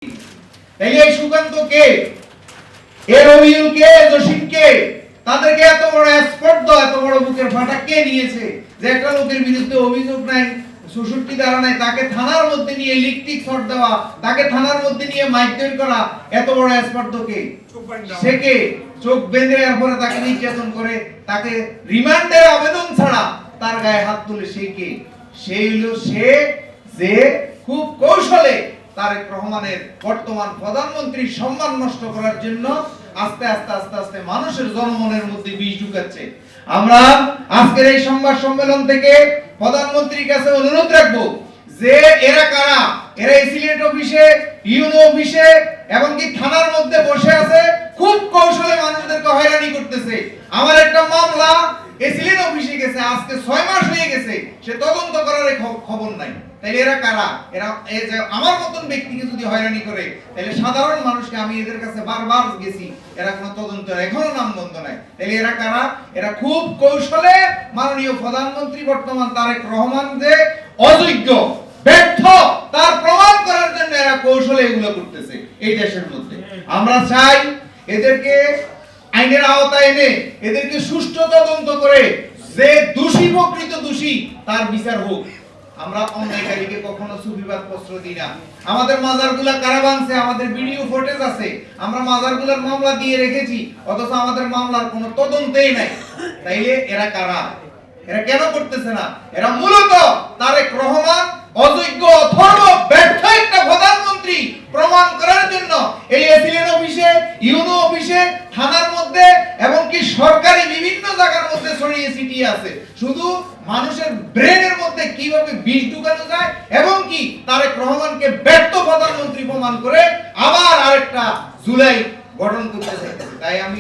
তাইলে এই সুকান্ত কে, এর অভিযোগ কে, জসিম কে, তাদেরকে এত বড় স্পর্ধা, এত বড় বুকের ফাটা কে নিয়েছে যে একটা লোকের বিরুদ্ধে অভিযোগ নাই, ৬৬ ধারা নাই, তাকে থানার মধ্যে নিয়ে লিখতিক শট দেওয়া, তাকে থানার মধ্যে নিয়ে মাইক করা, এত বড় স্পর্ধা কে? সে কে? চোখ বেঁধে এরপরে তাকে নির্যাতন করে, তাকে রিমান্ডের আবেদন ছাড়া তার গায়ে হাত তুলে সে কে? সেই হলো সে যে খুব কৌশলে তারেক রহমানের বর্তমান প্রধানমন্ত্রীর সম্মান নষ্ট করার জন্য আস্তে আস্তে আস্তে আস্তে মানুষের জনমনের মধ্যে বিষ ঢুকাচ্ছে। আমরা আজকের এই সংবাদ সম্মেলন থেকে প্রধানমন্ত্রীর কাছে অনুরোধ রাখবো যে এরা কারা, এরা সিলেট অফিসে, ইউনো অফিসে এবং কি থানার মধ্যে বসে আছে, খুব কৌশলে মানুষদেরকে হয়রানি করতেছে। আমার একটা মামলা সিলেট অফিসে গেছে, আজকে 6 মাস হয়ে গেছে, সে তদন্ত করার খবর নাই। তাইলে এরা কারা? এরা এই যে আমার মতন ব্যক্তিকে যদি হয়রানি করে, তাহলে সাধারণ মানুষকে, আমি এদের কাছে বারবার গেছি, এরা কোনো তদন্ত এখনো নাম বন্ধ নাই। তাইলে এরা কারা? এরা খুব কৌশলে মাননীয় প্রধানমন্ত্রী বর্তমান তারেক রহমান যে অযোগ্য, ব্যর্থ, তার প্রমাণ করার জন্য এরা কৌশলে এগুলো করতেছে এই দেশের মধ্যে। আমরা চাই এদেরকে আইনের আওতায় এনে এদেরকে সুষ্ঠু তদন্ত করে যে দোষী, প্রকৃত দোষী, তার বিচার হোক। আমরা অন্যায়কারীকে কখনো সুবিবাদ প্রশ্রয় দিই না। আমাদের মাজারগুলা কারা ভাঙছে, আমাদের ভিডিও ফুটেজ আছে, আমরা মাজারগুলোর মামলা দিয়ে রেখেছি, অথচ আমাদের মামলার কোনো তদন্তই নাই। তাইলে এরা কারা? এরা কেন করতেছে না? এরা মূলত তারেক রহমান অযোগ্য, অথর্ব, ব্যর্থ একটা প্রধানমন্ত্রী প্রমাণ করার জন্য এই এসিলেন অফিসে, ইউনো অফিসে, থানার মধ্যে এবং কি সরকারি বিভিন্ন জায়গার মধ্যে ছড়িয়ে ছিটিয়ে আছে। শুধু মানুষের ব্রেনের মধ্যে কিভাবে বিষ ঢুকানো যায় এবং কি তারেক রহমানকে ব্যর্থ প্রধানমন্ত্রী প্রমাণ করে আবার আরেকটা জুলাই গঠন করতে চাইতেছে। তাই আমি